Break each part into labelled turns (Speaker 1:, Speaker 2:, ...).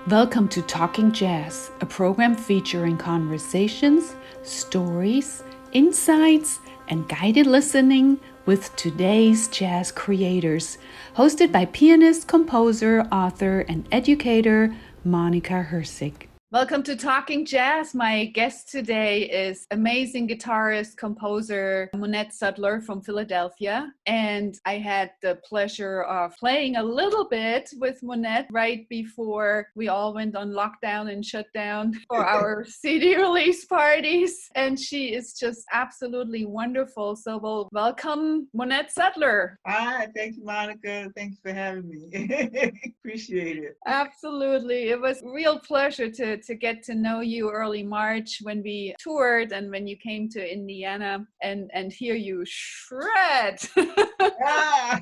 Speaker 1: Welcome to Talking Jazz, a program featuring conversations, stories, insights, and guided listening with today's jazz creators. Hosted by pianist, composer, author, and educator Monika Herzig. Welcome to Talking Jazz. My guest today is amazing guitarist, composer Monnette Sudler from Philadelphia. And I had the pleasure of playing a little bit with Monnette right before we all went on lockdown and shut down for our CD release parties. And she is just absolutely wonderful. So we'll welcome Monnette Sudler.
Speaker 2: Hi, thank you, Monica. Thank you for having me. Appreciate it.
Speaker 1: Absolutely. It was a real pleasure to get to know you early March when we toured and when you came to Indiana and hear you shred.
Speaker 2: Ah.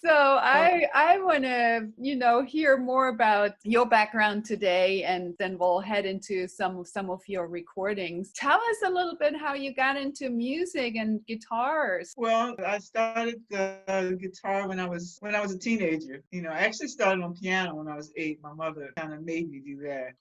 Speaker 1: So I want to, hear more about your background today, and then we'll head into some of your recordings. Tell us a little bit how you got into music and guitars.
Speaker 2: Well, I started the guitar when I was a teenager. I actually started on piano when I was 8. My mother kind of made me do that.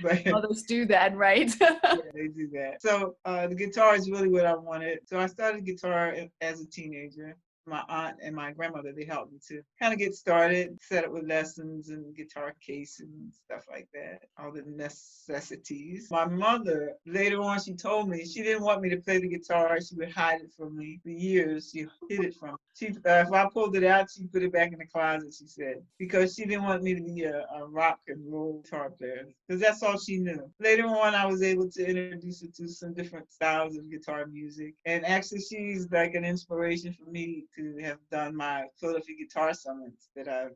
Speaker 2: But
Speaker 1: Mothers do that, right?
Speaker 2: yeah, they do that. So the guitar is really what I wanted. So I started guitar as a teenager. My aunt and my grandmother, they helped me to kind of get started, set up with lessons and guitar case and stuff like that, all the necessities. My mother, later on, she told me she didn't want me to play the guitar. She would hide it from me for years. She hid it from me. If I pulled it out, she put it back in the closet, she said, because she didn't want me to be a rock and roll guitar player, because that's all she knew. Later on, I was able to introduce her to some different styles of guitar music. And actually, she's like an inspiration for me to have done my Philadelphia Guitar Summits that I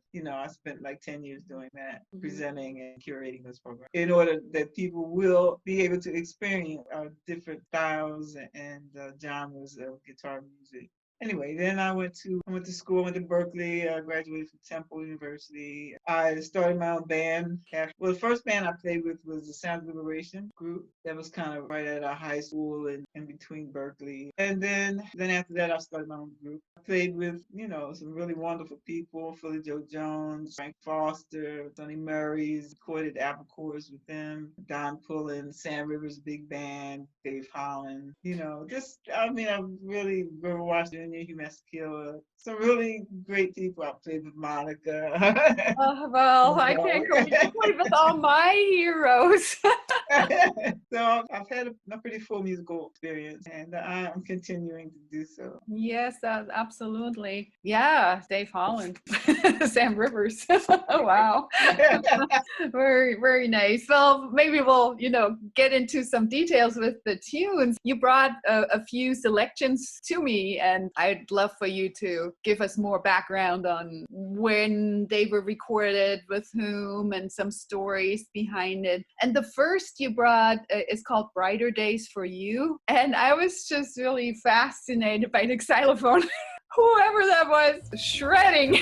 Speaker 2: spent like 10 years doing that, presenting and curating this program in order that people will be able to experience different styles and genres of guitar music. Anyway, then I went to school, went to Berkeley, I graduated from Temple University. I started my own band. Well, the first band I played with was the Sound of Liberation group. That was kind of right at our high school and in between Berkeley. And then after that, I started my own group. I played with, some really wonderful people, Philly Joe Jones, Frank Foster, Sonny Murray's, recorded Apple Chorus with them, Don Pullen, Sam Rivers Big Band, Dave Holland, I've really watched Hugh Maskell, some really great people. I played with Monica.
Speaker 1: Well, I can't compete with all my heroes.
Speaker 2: So I've had a pretty full musical experience, and I'm continuing to do so.
Speaker 1: Yes, absolutely. Yeah, Dave Holland, Sam Rivers. Oh, wow. Very, very nice. Well, maybe we'll, get into some details with the tunes. You brought a few selections to me, and I'd love for you to give us more background on when they were recorded, with whom, and some stories behind it. And the first you brought is called Brighter Days for You. And I was just really fascinated by the xylophone. Whoever that was, shredding.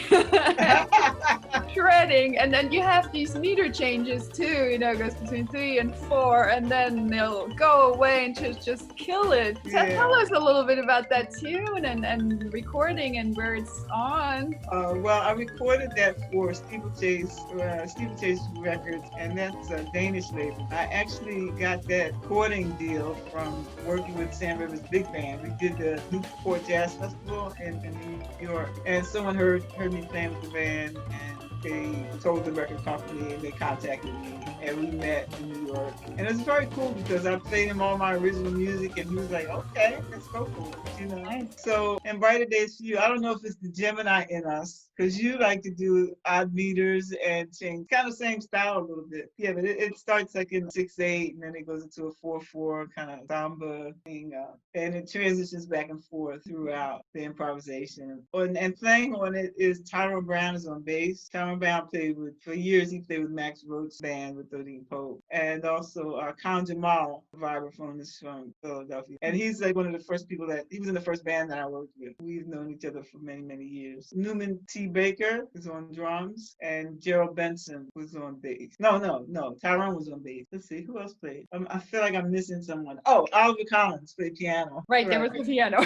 Speaker 1: Shredding. And then you have these meter changes too, it goes between 3 and 4, and then they'll go away and just kill it. So tell us a little bit about that tune and recording and where it's on.
Speaker 2: Well, I recorded that for Steeplechase Records, and that's a Danish label. I actually got that recording deal from working with Sam Rivers Big Band. We did the Newport Jazz Festival in New York, and someone heard me playing with the band, and they told the record company, and they contacted me, and we met in New York. And it was very cool because I played him all my original music, and he was like, okay, let's go for it, So, and Brighter Days for You, I don't know if it's the Gemini in us, because you like to do odd meters and change, kind of same style a little bit. Yeah, but it starts like in 6/8, and then it goes into a 4/4 kind of samba thing, and it transitions back and forth throughout the improvisation. And playing on it is Tyrone Brown is on bass. Tyrone Brown played for years, he played with Max Roach's band with Odin Pope. And also Khan Jamal, vibraphone, is from Philadelphia. And he's like one of the first people he was in the first band that I worked with. We've known each other for many, many years. Newman T. Baker is on drums, and Gerald Benson was on bass. No. Tyrone was on bass. Let's see, who else played? I feel like I'm missing someone. Oh, Oliver Collins played piano.
Speaker 1: Right, there was the piano.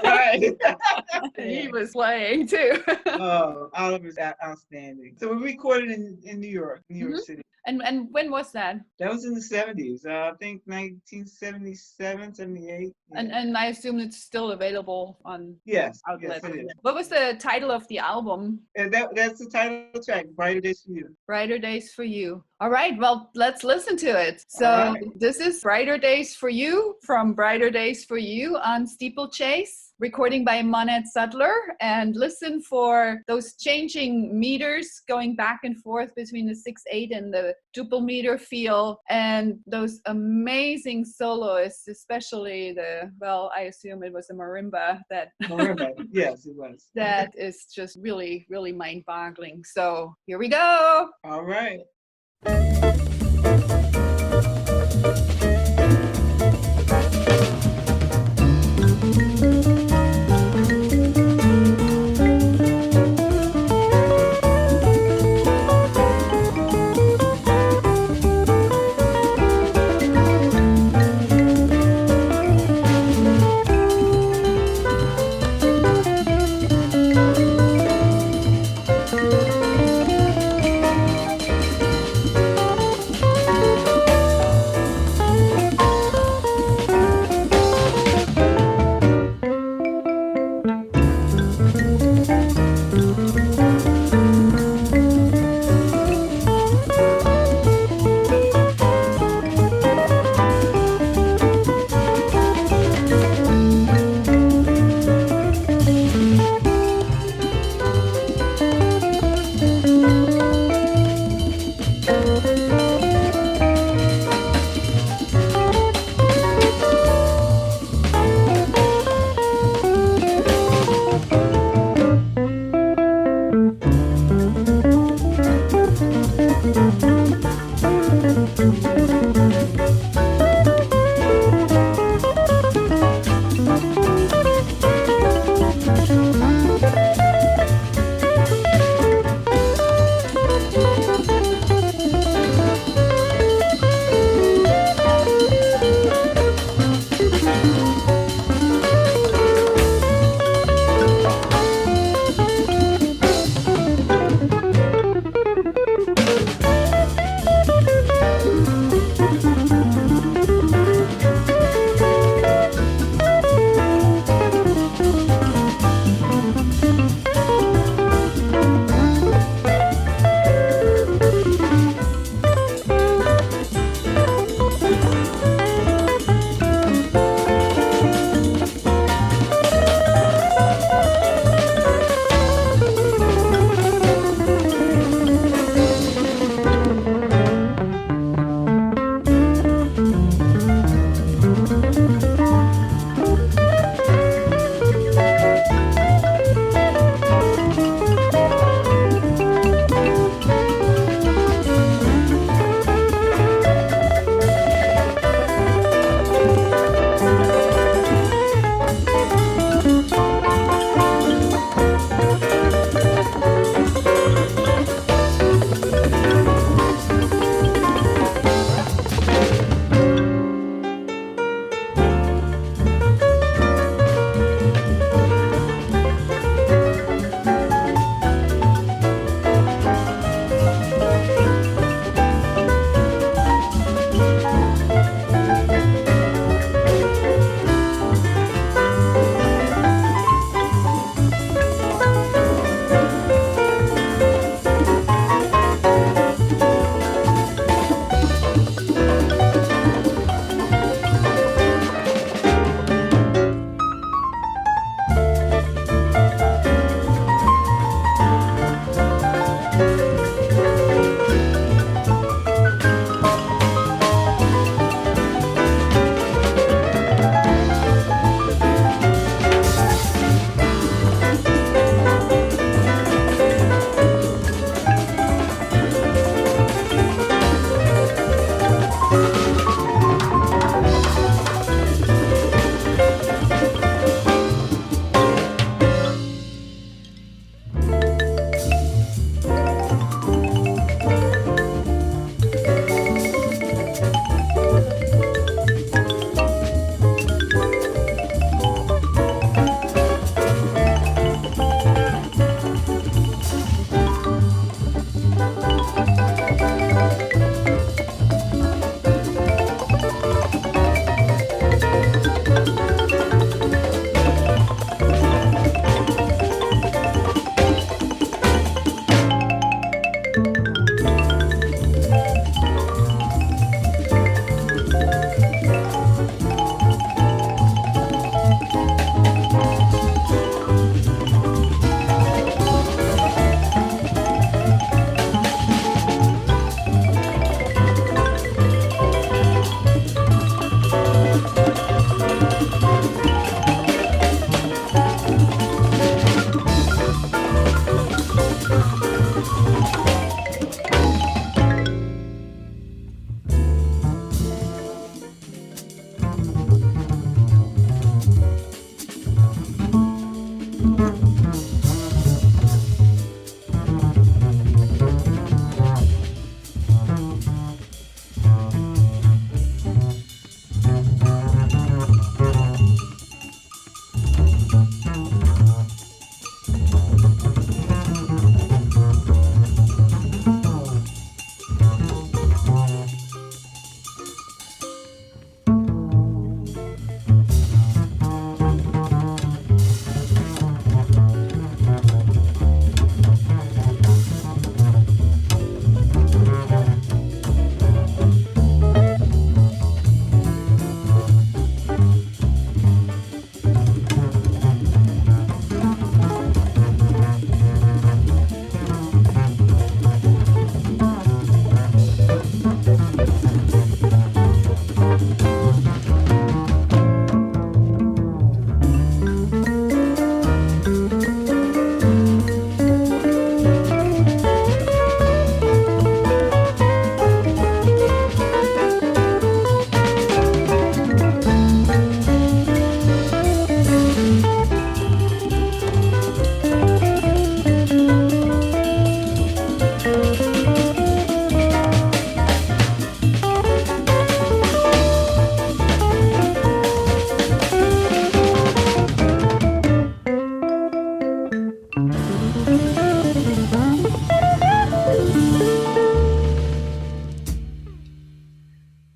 Speaker 2: Right.
Speaker 1: He was playing too.
Speaker 2: Oh, Oliver's outstanding. City. So we recorded in New York
Speaker 1: Hmm.
Speaker 2: City.
Speaker 1: And when was that?
Speaker 2: That was in the 70s. I think 1977, 78. Yeah.
Speaker 1: And I assume it's still available on
Speaker 2: Yes, yes,
Speaker 1: outlets.
Speaker 2: it is.
Speaker 1: What was the title of the album?
Speaker 2: And that's the title track, Brighter Days for You.
Speaker 1: Brighter Days for You. All right, well, let's listen to it. So
Speaker 2: All right.
Speaker 1: this is Brighter Days for You from Brighter Days for You on Steeplechase, recording by Monnette Sudler. And listen for those changing meters going back and forth between the 6/8 and the duple meter feel, and those amazing soloists, especially I assume it was a marimba that
Speaker 2: Marimba. Yes, it was.
Speaker 1: that is just really, really mind-boggling. So here we go.
Speaker 2: All right.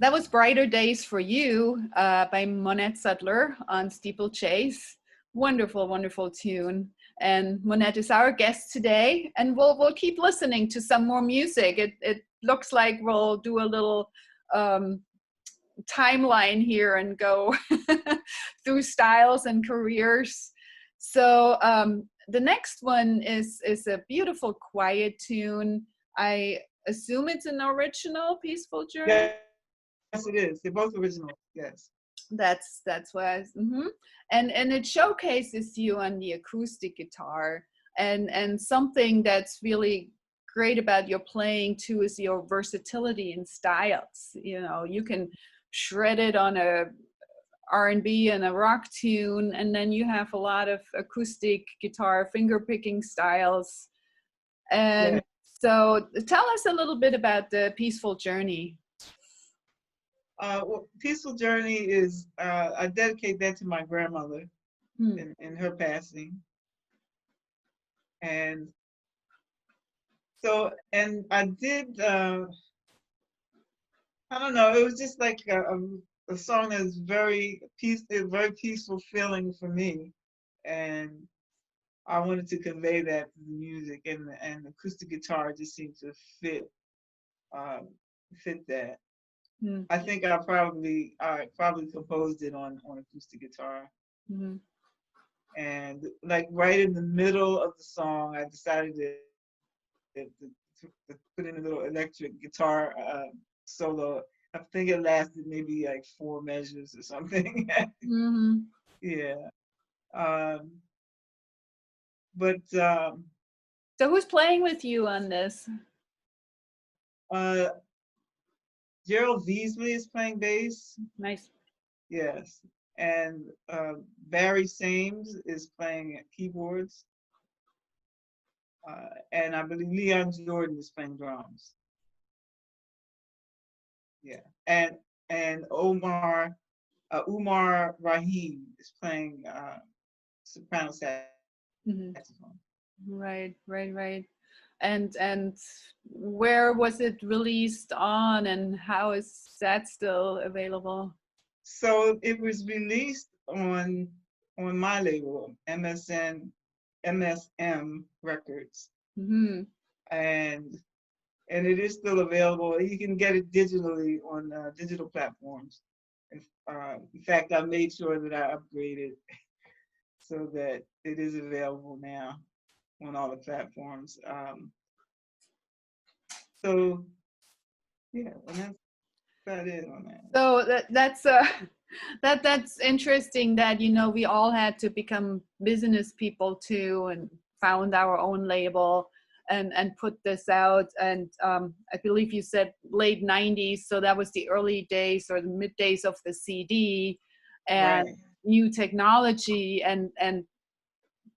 Speaker 1: that was Brighter Days for You by Monnette Sudler on Steeplechase. Wonderful, wonderful tune. And Monnette is our guest today, and we'll keep listening to some more music. It looks like we'll do a little timeline here and go through styles and careers. So the next one is a beautiful quiet tune. I assume it's an original, Peaceful Journey.
Speaker 2: Yes, it is. They're both original. Yes.
Speaker 1: That's why. And it showcases you on the acoustic guitar, and something that's really great about your playing too is your versatility in styles. You know, you can shred it on a R&B and a rock tune, and then you have a lot of acoustic guitar finger picking styles. And
Speaker 2: Yeah.
Speaker 1: so tell us a little bit about the Peaceful Journey.
Speaker 2: Well, Peaceful Journey is, I dedicate that to my grandmother in her passing. And so, and I did, I don't know, it was just like a song that's very peaceful feeling for me. And I wanted to convey that to the music, and acoustic guitar just seemed to fit that. I think I probably composed it on acoustic guitar. And like right in the middle of the song, I decided to put in a little electric guitar solo. I think it lasted maybe like 4 measures or something. Yeah. But
Speaker 1: so who's playing with you on this?
Speaker 2: Gerald Beasley is playing bass.
Speaker 1: Nice.
Speaker 2: Yes. And Barry Sames is playing keyboards. And I believe Leon Jordan is playing drums. Yeah. And Umar Rahim is playing soprano saxophone.
Speaker 1: Right. And where was it released on, and how is that still available?
Speaker 2: So it was released on my label, MSM Records. And it is still available. You can get it digitally on digital platforms. In fact, I made sure that I upgraded so that it is available now on all the platforms. So yeah, and that's about it on that.
Speaker 1: So that's interesting that, you know, we all had to become business people too, and found our own label and put this out. And I believe you said late 90s, so that was the early days or the mid days of the CD and
Speaker 2: Right.
Speaker 1: new technology, and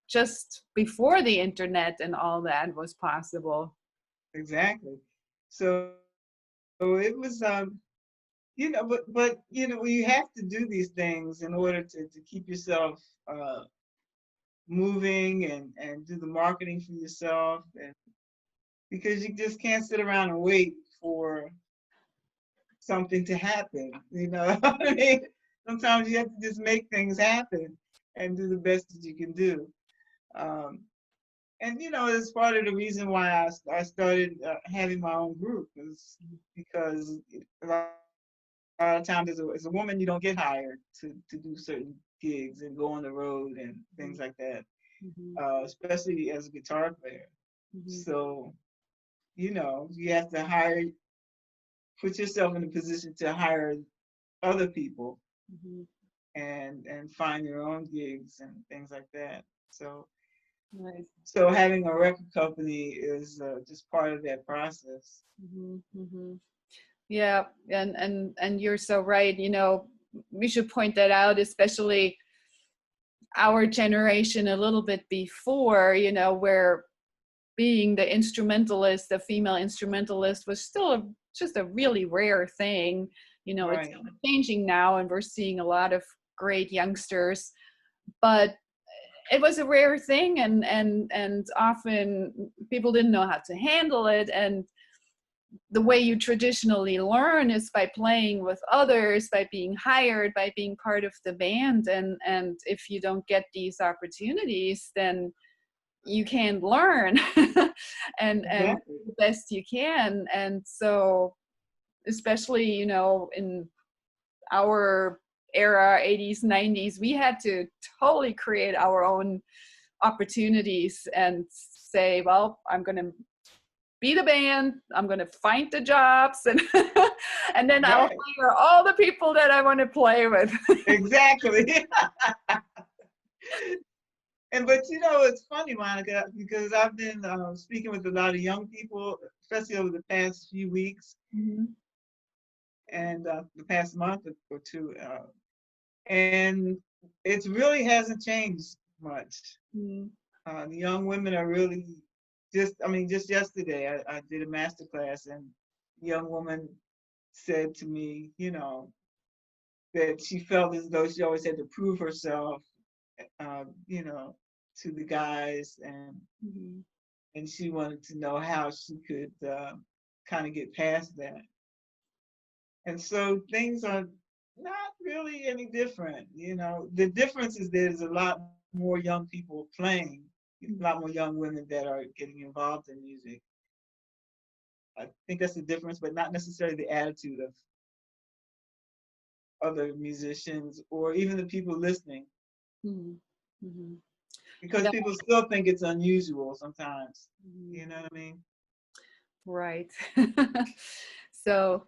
Speaker 1: just before the internet and all that was possible.
Speaker 2: Exactly. So it was you know, but you know, you have to do these things in order to keep yourself moving and do the marketing for yourself, and because you just can't sit around and wait for something to happen, you know. I mean, sometimes you have to just make things happen and do the best that you can do. And you know, it's part of the reason why I started having my own group, is because a lot of times as a woman, you don't get hired to do certain gigs and go on the road and things like that, especially as a guitar player. So, you know, you have to put yourself in a position to hire other people and find your own gigs and things like that. So,
Speaker 1: Nice.
Speaker 2: so having a record company is just part of that process.
Speaker 1: Yeah, and you're so right. You know, we should point that out, especially our generation a little bit before, you know, where being the instrumentalist, the female instrumentalist, was still just a really rare thing. You know,
Speaker 2: Right.
Speaker 1: it's changing now, and we're seeing a lot of great youngsters, but it was a rare thing, and often people didn't know how to handle it. And the way you traditionally learn is by playing with others, by being hired, by being part of the band. And if you don't get these opportunities, then you can't learn and
Speaker 2: Exactly.
Speaker 1: the best you can. And so, especially, you know, in our era, 80s, 90s, we had to totally create our own opportunities and say, well, I'm going to be the band, I'm going to find the jobs, and and then I'll
Speaker 2: Right.
Speaker 1: hire all the people that I want to play with.
Speaker 2: Exactly. And but you know, it's funny, Monica, because I've been speaking with a lot of young people, especially over the past few weeks
Speaker 1: Mhm.
Speaker 2: and the past month or two, and it really hasn't changed much.
Speaker 1: Mhm.
Speaker 2: The young women are really just, I mean, just yesterday I did a master class, and a young woman said to me, you know, that she felt as though she always had to prove herself, you know, to the guys,
Speaker 1: Mhm.
Speaker 2: and she wanted to know how she could kind of get past that. And so things are not really any different. You know, the difference is there's a lot more young people playing, a lot more young women that are getting involved in music. I think that's the difference, but not necessarily the attitude of other musicians or even the people listening,
Speaker 1: Mhm. Mhm.
Speaker 2: because
Speaker 1: Yeah.
Speaker 2: people still think it's unusual sometimes.
Speaker 1: Mhm.
Speaker 2: You know what I mean?
Speaker 1: Right. So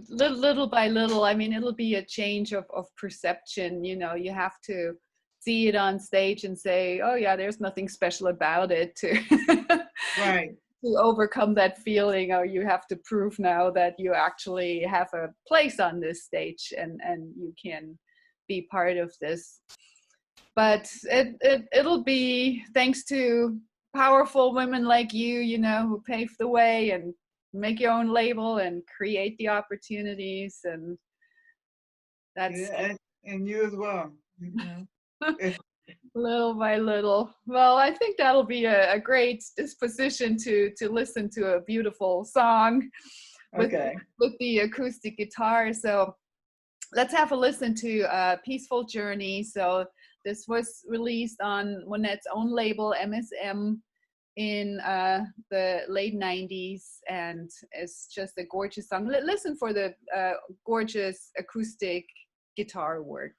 Speaker 1: little by little, I mean, it'll be a change of perception. You know, you have to see it on stage and say, oh yeah, there's nothing special about it to
Speaker 2: Right.
Speaker 1: to overcome that feeling. Or you have to prove now that you actually have a place on this stage and you can be part of this. But it'll be thanks to powerful women like you know, who pave the way and make your own label and create the opportunities, and that's
Speaker 2: Yeah, and you as well. You know.
Speaker 1: little by little. Well, I think that'll be a great disposition to listen to a beautiful song with
Speaker 2: Okay.
Speaker 1: with the acoustic guitar. So let's have a listen to Peaceful Journey. So this was released on Monnette's own label, MSM, in the late 90s, and it's just a gorgeous song. Listen for the gorgeous acoustic guitar work.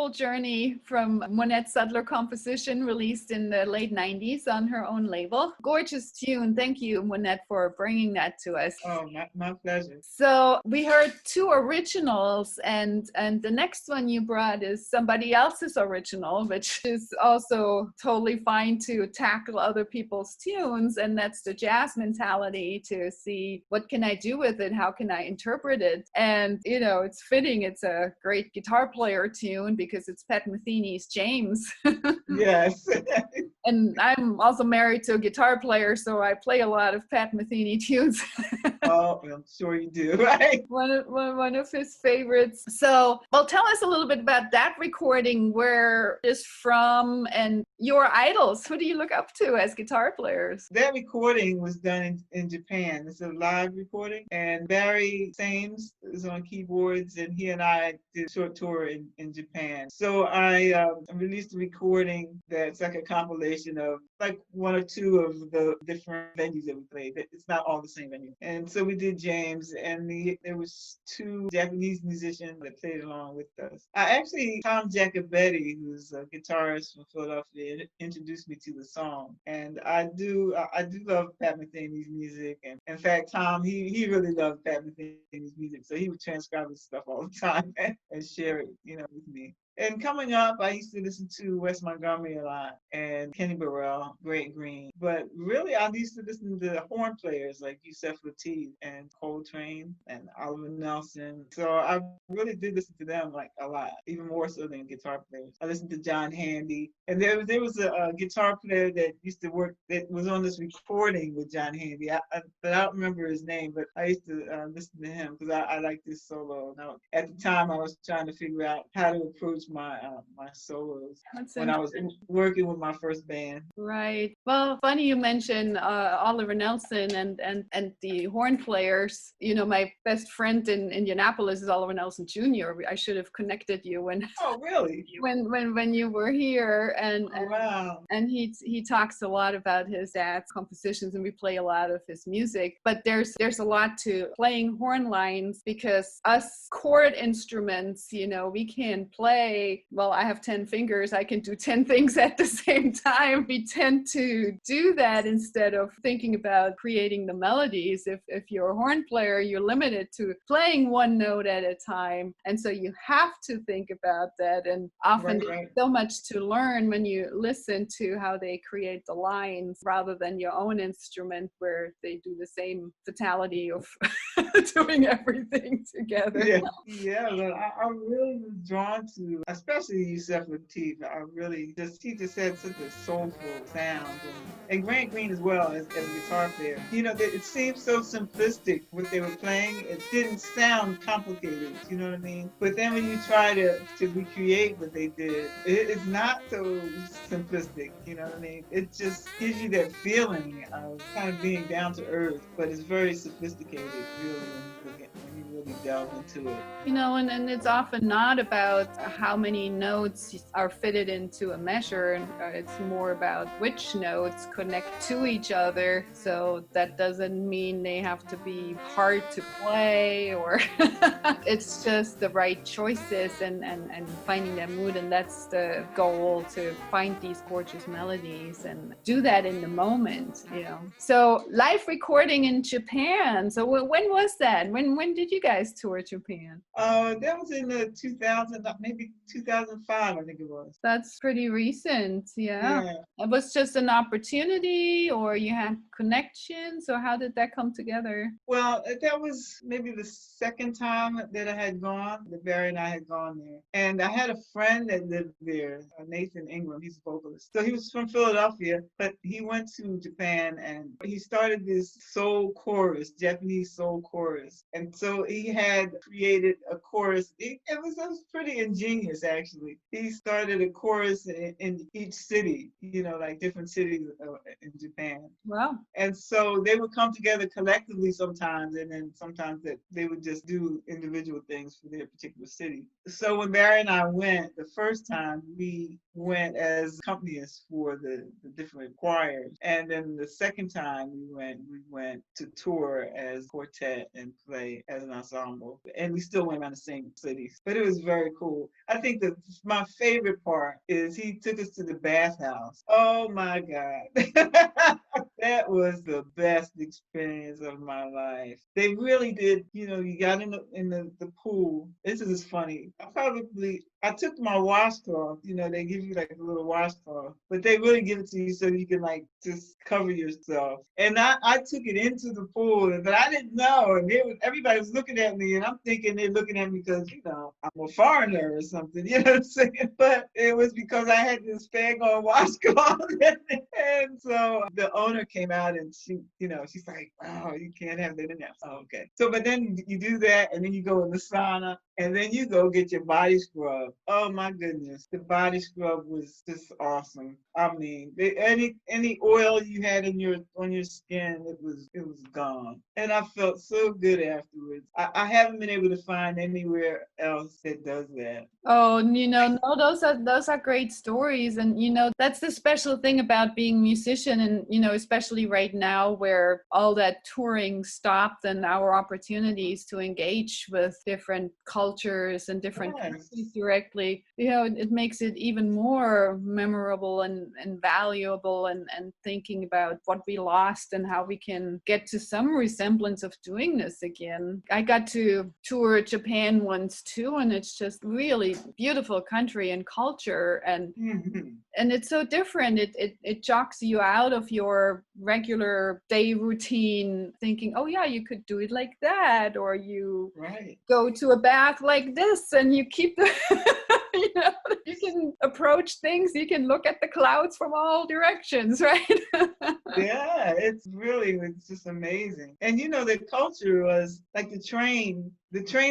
Speaker 1: whole journey from Monnette Sudler composition released in the late 90s on her own label. Gorgeous tune. Thank you, Monnette, for bringing that to us.
Speaker 2: Oh, my pleasure.
Speaker 1: So we heard two originals, and the next one you brought is somebody else's original, which is also totally fine to tackle other people's tunes, and that's the jazz mentality, to see what can I do with it, how can I interpret it. And you know, it's fitting, it's a great guitar player tune because it's Pat Metheny's James.
Speaker 2: Yes.
Speaker 1: And I'm also married to a guitar player, so I play a lot of Pat Metheny tunes.
Speaker 2: Oh, I'm sure you do, right?
Speaker 1: One of his favorites. So, well, tell us a little bit about that recording, where it's from, and your idols. Who do you look up to as guitar players?
Speaker 2: That recording was done in Japan. It's a live recording, and Barry Sames is on keyboards, and he and I did a short tour in Japan. So I released a recording that's like a compilation of like one or two of the different venues that we played. It's not all the same venue. And so we did James, and there was two Japanese musicians that played along with us. Tom Jacobetti, who's a guitarist from Philadelphia, introduced me to the song. And I do love Pat Metheny's music. And in fact, Tom, he really loved Pat Metheny's music. So he would transcribe his stuff all the time and share it, with me. And coming up, I used to listen to Wes Montgomery a lot, and Kenny Burrell, Grant Green. But really, I used to listen to horn players like Yusef Lateef and Coltrane and Oliver Nelson. So I really did listen to them like a lot, even more so than guitar players. I listened to John Handy, and there was a guitar player that used to work, that was on this recording with John Handy. But I don't remember his name, but I used to listen to him because I liked his solo. Now, at the time, I was trying to figure out how to approach my solos when I was working with my first band.
Speaker 1: Right. Well, funny you mentioned Oliver Nelson and the horn players. You know, my best friend in Indianapolis is Oliver Nelson Jr. I should have connected you when.
Speaker 2: Oh, really?
Speaker 1: when you were here, and
Speaker 2: wow.
Speaker 1: And he talks a lot about his dad's compositions, and we play a lot of his music. But there's a lot to playing horn lines, because us chord instruments, we can play. Well, I have 10 fingers. I can do 10 things at the same time. We tend to do that instead of thinking about creating the melodies. If you're a horn player, you're limited to playing one note at a time. And so you have to think about that. And often there's so much to learn when you listen to how they create the lines, rather than your own instrument where they do the same fatality of doing everything together.
Speaker 2: Yeah, but I really was drawn to, especially Yusef Lateef. He just had such a soulful sound, and Grant Green as well as a guitar player. It seemed so simplistic what they were playing. It didn't sound complicated, you know what I mean? But then when you try to recreate what they did, it's not so simplistic, you know what I mean? It just gives you that feeling of kind of being down to earth, but it's very sophisticated, really, when you really delve into it.
Speaker 1: And it's often not about how many notes are fitted into a measure, and it's more about which notes connect to each other. So that doesn't mean they have to be hard to play, or it's just the right choices and finding that mood. And that's the goal, to find these gorgeous melodies and do that in the moment, So live recording in Japan. So when was that? When did you guys tour Japan?
Speaker 2: That was in the 2000, maybe 2005, I think it was.
Speaker 1: That's pretty recent, yeah. It was just an opportunity, or you had connections, or how did that come together?
Speaker 2: Well, that was maybe the second time that I had gone, that Barry and I had gone there. And I had a friend that lived there, Nathan Ingram, he's a vocalist. So he was from Philadelphia, but he went to Japan and he started this soul chorus, Japanese soul chorus. And so he had created a chorus. It was pretty ingenious, actually. He started a chorus in each city, like different cities in Japan.
Speaker 1: Wow.
Speaker 2: And so they would come together collectively sometimes, and then sometimes that they would just do individual things for their particular city. So when Barry and I went, the first time we went as accompanists for the different choirs. And then the second time we went to tour as quartet and play as an ensemble, and we still went around the same cities. But it was very cool. I think that my favorite part is he took us to the bathhouse. Oh my God. That was the best experience of my life. They really did, you got in the pool. This is funny. I took my washcloth, they give you like a little washcloth, but they really give it to you so you can like just cover yourself. And I took it into the pool, but I didn't know. And everybody was looking at me, and I'm thinking they're looking at me because, I'm a foreigner or something, you know what I'm saying? But it was because I had this on washcloth. And so the owner came out and she's like, "Oh, you can't have that in there." Oh, okay. So, but then you do that, and then you go in the sauna, and then you go get your body scrub. Oh my goodness, the body scrub was just awesome. I mean, any oil you had on your skin, it was gone, and I felt so good afterwards. I haven't been able to find anywhere else that does that.
Speaker 1: Oh, no, those are great stories. And, that's the special thing about being a musician. And, especially right now where all that touring stopped and our opportunities to engage with different cultures and different countries directly, it makes it even more memorable and valuable and thinking about what we lost and how we can get to some resemblance of doing this again. I got to tour Japan once too, and it's just really beautiful country and culture, and it's so different. It jocks you out of your regular day routine, thinking, oh yeah, you could do it like that, or you go to a bath like this, and you keep the you can approach things, you can look at the clouds from all directions, right?
Speaker 2: Yeah, it's just amazing. And the culture was like the train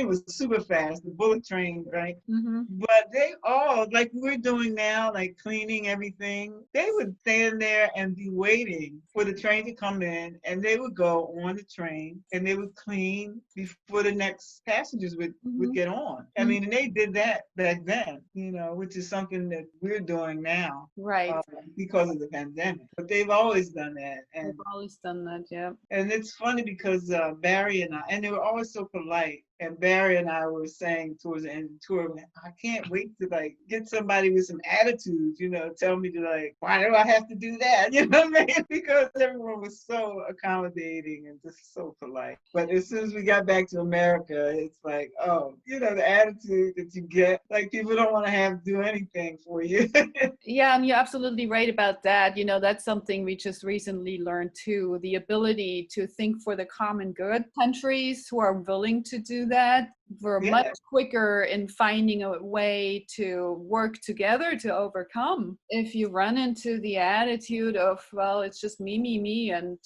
Speaker 2: was super fast, the bullet train, right?
Speaker 1: Mm-hmm.
Speaker 2: But they all, like we're doing now, like cleaning everything, they would stand there and be waiting for the train to come in, and they would go on the train and they would clean before the next passengers would get on. I mean, and they did that back then, which is something that we're doing now.
Speaker 1: Right.
Speaker 2: Because of the pandemic. But they've always done that. And
Speaker 1: they've always done that, yeah.
Speaker 2: And it's funny because Barry and they were always so polite. And Barry and I were saying towards the end of the tour, "Man, I can't wait to like get somebody with some attitude, tell me to like, why do I have to do that?" You know what I mean? Because everyone was so accommodating and just so polite. But as soon as we got back to America, it's like, oh, the attitude that you get, like people don't want to do anything for you.
Speaker 1: Yeah, and you're absolutely right about that. That's something we just recently learned too, the ability to think for the common good. Countries who are willing to do that were much quicker in finding a way to work together to overcome. If you run into the attitude of, well, it's just me, and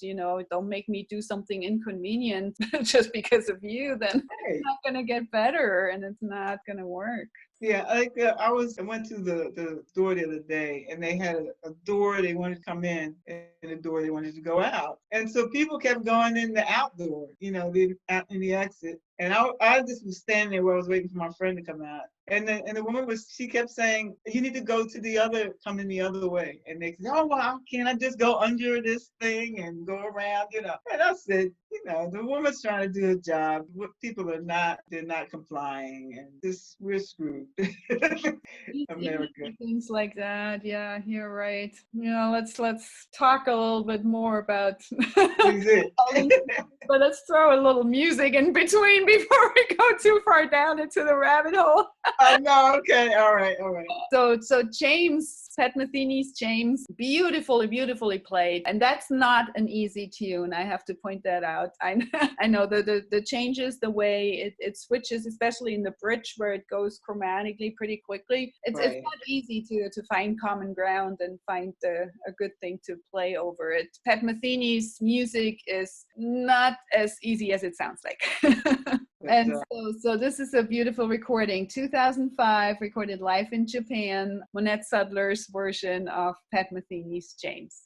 Speaker 1: don't make me do something inconvenient just because of you, then it's not going to get better and it's not going to work.
Speaker 2: Yeah, like I went to the store the other day, and they had a door they wanted to come in and a door they wanted to go out. And so people kept going in the outdoor, out in the exit. And I just was standing there where I was waiting for my friend to come out. And the woman she kept saying, "You need to go to come in the other way." And they said, "Oh, well, can't I just go under this thing and go around, And I said, the woman's trying to do her job. People they're not complying, and we're screwed. America.
Speaker 1: Things like that. Yeah, you're right. Let's talk a little bit more about but let's throw a little music in between before we go too far down into the rabbit hole.
Speaker 2: No, okay, all right.
Speaker 1: So James, Pat Metheny's James, beautifully played, and that's not an easy tune. I have to point that out. I know the changes, the way it switches, especially in the bridge where it goes chromatically pretty quickly. It's not easy to find common ground and find a good thing to play over it. Pat Metheny's music is not as easy as it sounds like. And so this is a beautiful recording, 2005, recorded live in Japan, Monnette Sudler's version of Pat Metheny's James.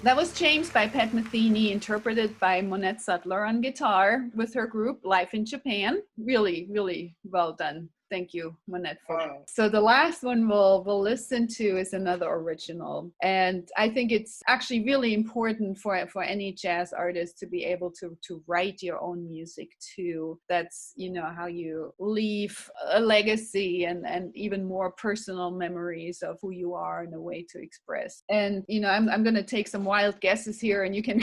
Speaker 1: That was changed by Pat Metheny, interpreted by Monnette Sudler on guitar with her group Live in Japan. Really, really well done. Thank you, Monnette, for that. So the last one we'll listen to is another original. And I think it's actually really important for any jazz artist to be able to write your own music too. That's, you know, how you leave a legacy and even more personal memories of who you are and a way to express. And, you know, I'm going to take some wild guesses here and you can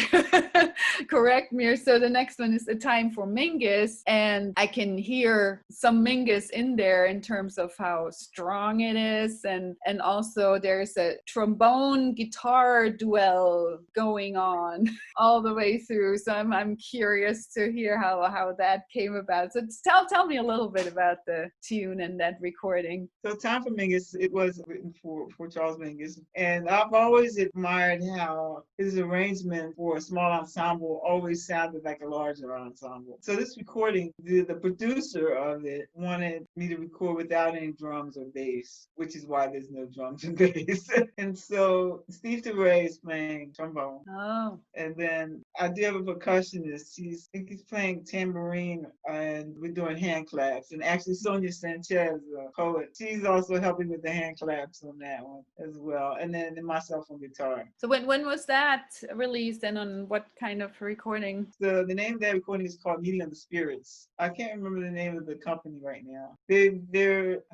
Speaker 1: correct me. So the next one is A Time for Mingus. And I can hear some Mingus in there in terms of how strong it is, and also there's a trombone guitar duel going on all the way through, so I'm curious to hear how that came about. So tell me a little bit about the tune and that recording.
Speaker 2: So Time for Mingus, it was written for Charles Mingus, and I've always admired how his arrangement for a small ensemble always sounded like a larger ensemble. So this recording, the producer of it wanted me to record without any drums or bass, which is why there's no drums and bass. And so Steve DeRay is playing trombone.
Speaker 1: Oh.
Speaker 2: And then I do have a percussionist. I think he's playing tambourine, and we're doing hand claps. And actually Sonia Sanchez, a poet, she's also helping with the hand claps on that one as well. And then myself on guitar.
Speaker 1: So when was that released and on what kind of recording?
Speaker 2: The name of that recording is called Meeting of the Spirits. I can't remember the name of the company right now. I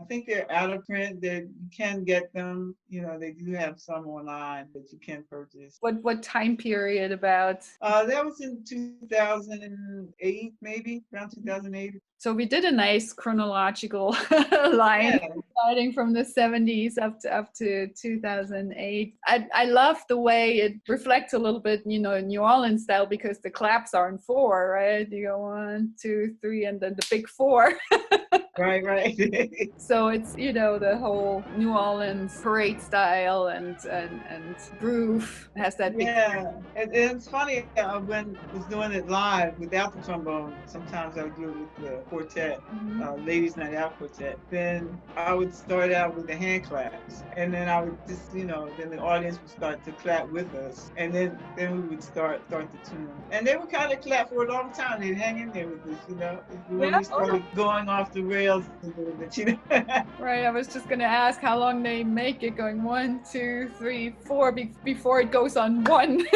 Speaker 2: think they're out of print. That you can get them. You know, they do have some online that you can purchase.
Speaker 1: What time period about?
Speaker 2: That was in 2008, maybe around 2008.
Speaker 1: So we did a nice chronological line, starting from the 70s up to 2008. I love the way it reflects a little bit, you know, New Orleans style, because the claps are in four, right? You go 1, 2, 3, and then the big four.
Speaker 2: Right.
Speaker 1: So it's, you know, the whole New Orleans parade style and groove has that big.
Speaker 2: Yeah, and it's funny, when I was doing it live without the trombone, sometimes I would do it with the quartet, Ladies Night Out quartet. Then I would start out with the hand claps, and then I would just, you know, then the audience would start to clap with us, and then we would start the tune. And they would kind of clap for a long time. They'd hang in there with us, you know. When we started going off the rails a little bit, you know.
Speaker 1: Right, I was just gonna ask how long they make it going 1, 2, 3, 4 before it goes on 1.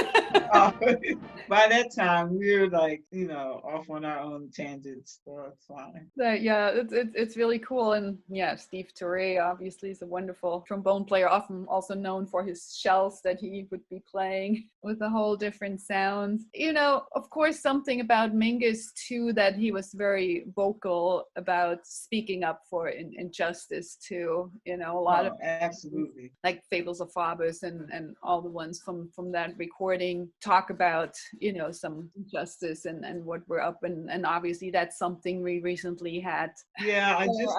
Speaker 2: By that time, we were like, you know, off on our own tangents, so it's fine.
Speaker 1: Yeah, it's really cool. And yeah, Steve DeRay obviously is a wonderful trombone player, often also known for his shells that he would be playing with a whole different sound. You know, of course, something about Mingus too, that he was very vocal about speaking up for injustice too. You know, a lot of
Speaker 2: absolutely,
Speaker 1: like Fables of Faubus and all the ones from that recording talk about, you know, some injustice and what we're up and obviously that's something we recently had.
Speaker 2: Yeah, I just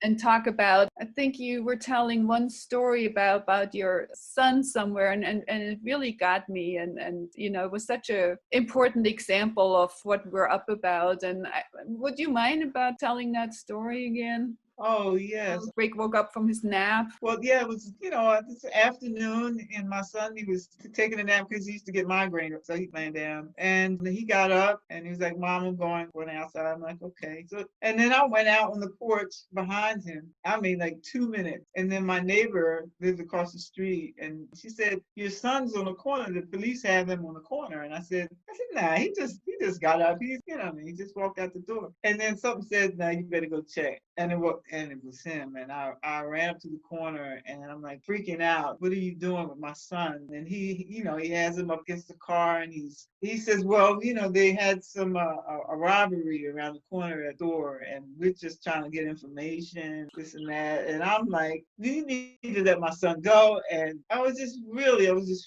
Speaker 1: and talk about, I think you were telling one story about your son somewhere, and it really got me, and you know, it was such a important example of what we're up about. And would you mind about telling that story again?
Speaker 2: Oh, yes.
Speaker 1: Rick woke up from his nap.
Speaker 2: Well, yeah, it was, you know, this afternoon, and my son, he was taking a nap because he used to get migraine, so he laying down. And he got up, and he was like, Mom, I'm going outside. I'm like, okay. So, and then I went out on the porch behind him. I mean, like 2 minutes. And then my neighbor lives across the street, and she said, your son's on the corner. The police have him on the corner. And I said, nah, he just got up. He's, you know, he just walked out the door. And then something said, nah, you better go check. And it was him. And I ran up to the corner, and I'm like freaking out. What are you doing with my son? And he, you know, he has him up against the car, and he says, well, you know, they had some a robbery around the corner at the door, and we're just trying to get information, this and that. And I'm like, you need to let my son go. And I was just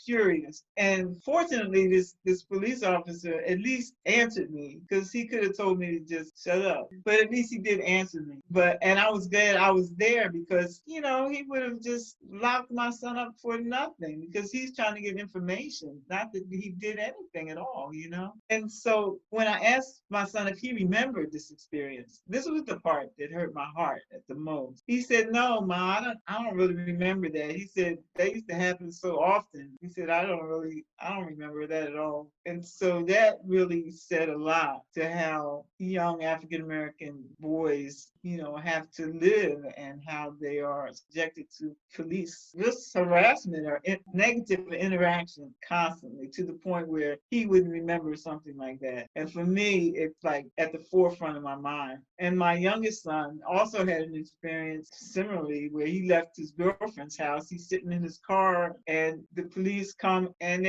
Speaker 2: furious. And fortunately, this police officer at least answered me, because he could have told me to just shut up. But at least he did answer me. And I was glad I was there because, he would have just locked my son up for nothing because he's trying to get information, not that he did anything at all. And so when I asked my son if he remembered this experience, this was the part that hurt my heart at the most. He said, "No, Ma, I don't really remember that." He said, "That used to happen so often." He said, I don't remember that at all. And so that really said a lot to how young African American boys, have to live and how they are subjected to police this harassment or negative interaction constantly to the point where he wouldn't remember something like that. And for me, it's like at the forefront of my mind. And my youngest son also had an experience similarly where he left his girlfriend's house. He's sitting in his car and the police come and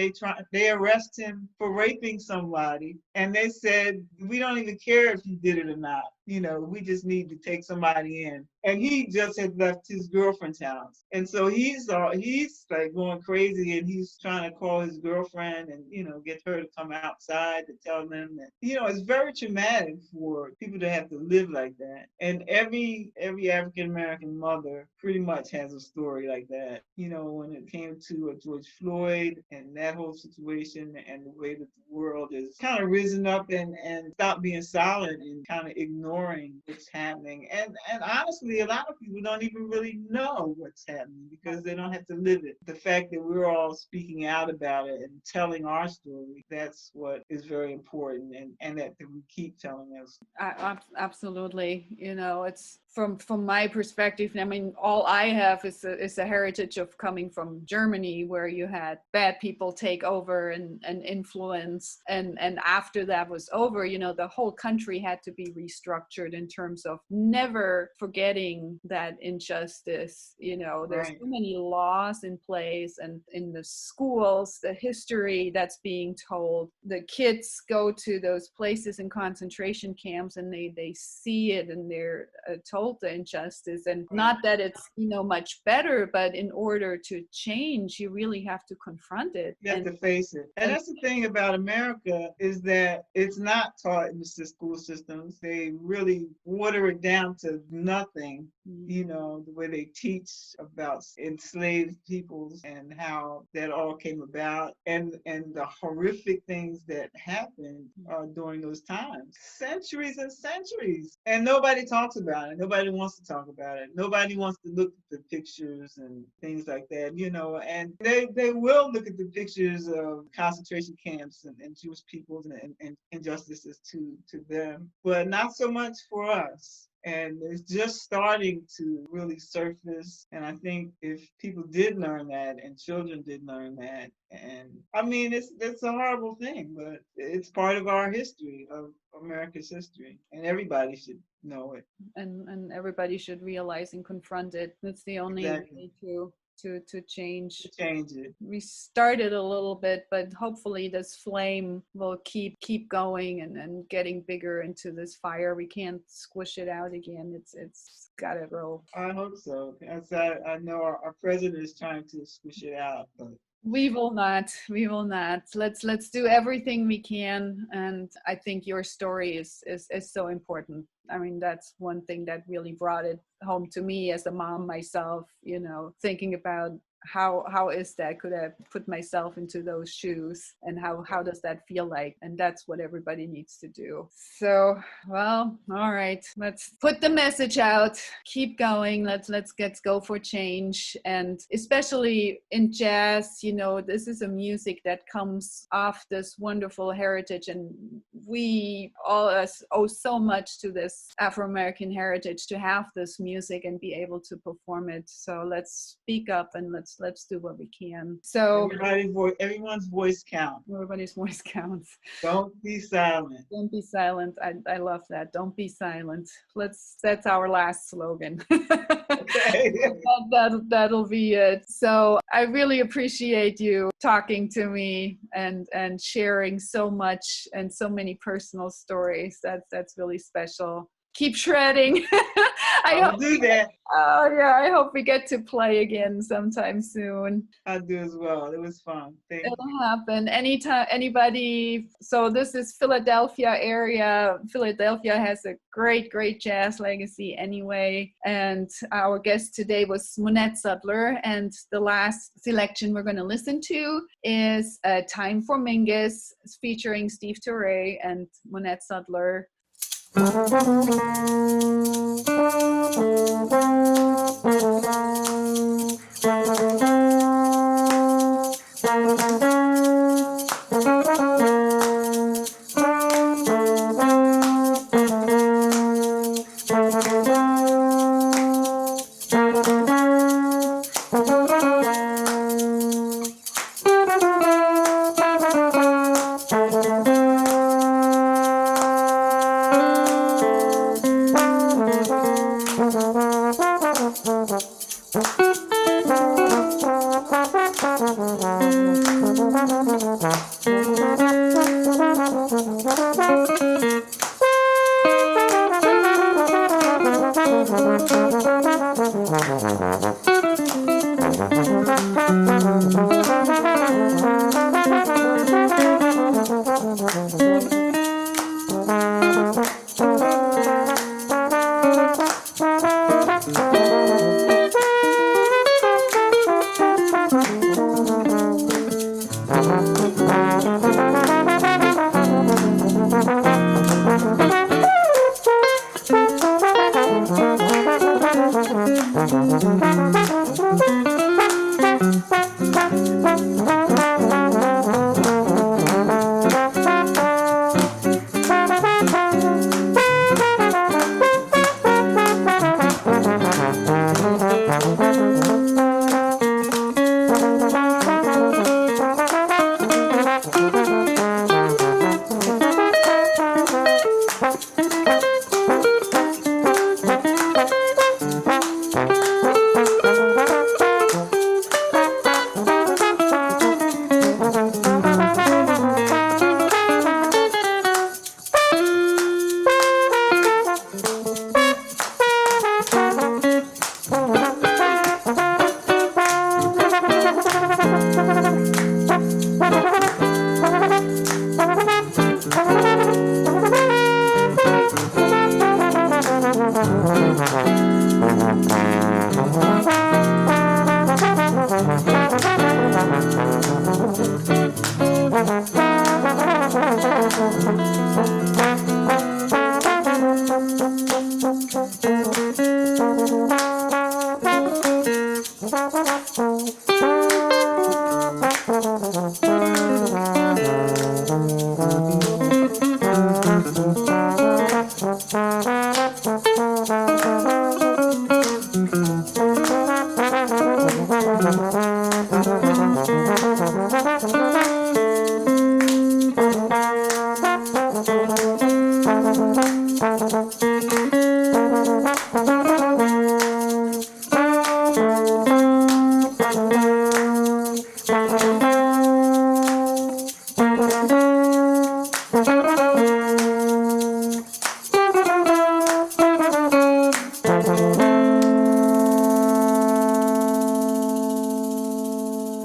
Speaker 2: they arrest him for raping somebody. And they said, "We don't even care if you did it or not. We just need to take somebody in." And he just had left his girlfriend's house. And so he's like going crazy and he's trying to call his girlfriend and, get her to come outside to tell them that, it's very traumatic for people to have to live like that. And every African American mother pretty much has a story like that. When it came to George Floyd and that whole situation and the way that the world is kind of risen up and stopped being silent and kind of ignoring what's happening. And honestly, a lot of people don't even really know what's happening because they don't have to live it. The fact that we're all speaking out about it and telling our story, that's what is very important, and that we keep telling us.
Speaker 3: Absolutely. It's from my perspective. I mean, all I have is a heritage of coming from Germany, where you had bad people take over and influence. And after that was over, the whole country had to be restructured in terms of never forgetting that injustice. There's
Speaker 2: Right.
Speaker 3: so many laws in place, and in the schools, the history that's being told. The kids go to those places in concentration camps and they see it and they're told the injustice, and not that it's much better, but in order to change, you really have to confront it.
Speaker 2: You have to face it. And that's the thing about America is that it's not taught in the school systems. They really water it down to nothing. The way they teach about enslaved peoples and how that all came about, and the horrific things that happened during those times, centuries and centuries, and nobody talks about it. Nobody wants to talk about it. Nobody wants to look at the pictures and things like that. And they will look at the pictures of concentration camps and Jewish peoples and injustices to them, but not so much for us. And it's just starting to really surface. And I think if people did learn that and children did learn that, and I mean, it's a horrible thing, but it's part of our history, of America's history, and everybody should know it.
Speaker 3: And everybody should realize and confront it. That's the only
Speaker 2: Exactly.
Speaker 3: way to change.
Speaker 2: Change it.
Speaker 3: We started a little bit, but hopefully this flame will keep going and getting bigger into this fire. We can't squish it out again. It's gotta grow.
Speaker 2: I hope so. As I know our president is trying to squish it out, but
Speaker 3: We will not. Let's do everything we can. And I think your story is so important. I mean, that's one thing that really brought it home to me as a mom myself, thinking about how is that? Could I put myself into those shoes, and how does that feel like? And that's what everybody needs to do. So, well, all right, let's put the message out, keep going. Let's go for change. And especially in jazz, this is a music that comes off this wonderful heritage, and we all owe so much to this Afro-American heritage to have this music and be able to perform it. So let's speak up and let's do what we can. So
Speaker 2: everyone's voice counts.
Speaker 3: Everybody's voice counts.
Speaker 2: Don't be silent.
Speaker 3: Don't be silent. I love that. Don't be silent. That's our last slogan.
Speaker 2: Okay.
Speaker 3: That'll be it. So I really appreciate you talking to me and sharing so much and so many personal stories. That's really special. keep shredding. I
Speaker 2: I'll
Speaker 3: hope.
Speaker 2: do that.
Speaker 3: Oh yeah, I hope we get to play again sometime soon.
Speaker 2: I'll do as well. It was fun. Thank you.
Speaker 3: It'll happen anytime. Anybody. So this is Philadelphia area. Philadelphia has a great jazz legacy anyway. And our guest today was Monnette Sudler. And the last selection we're going to listen to is Time for Mingus, featuring Steve Turre and Monnette Sudler.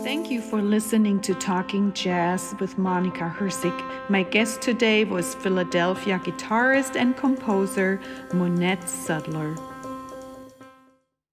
Speaker 1: Thank you for listening to Talking Jazz with Monika Herzig. My guest today was Philadelphia guitarist and composer Monnette Sudler.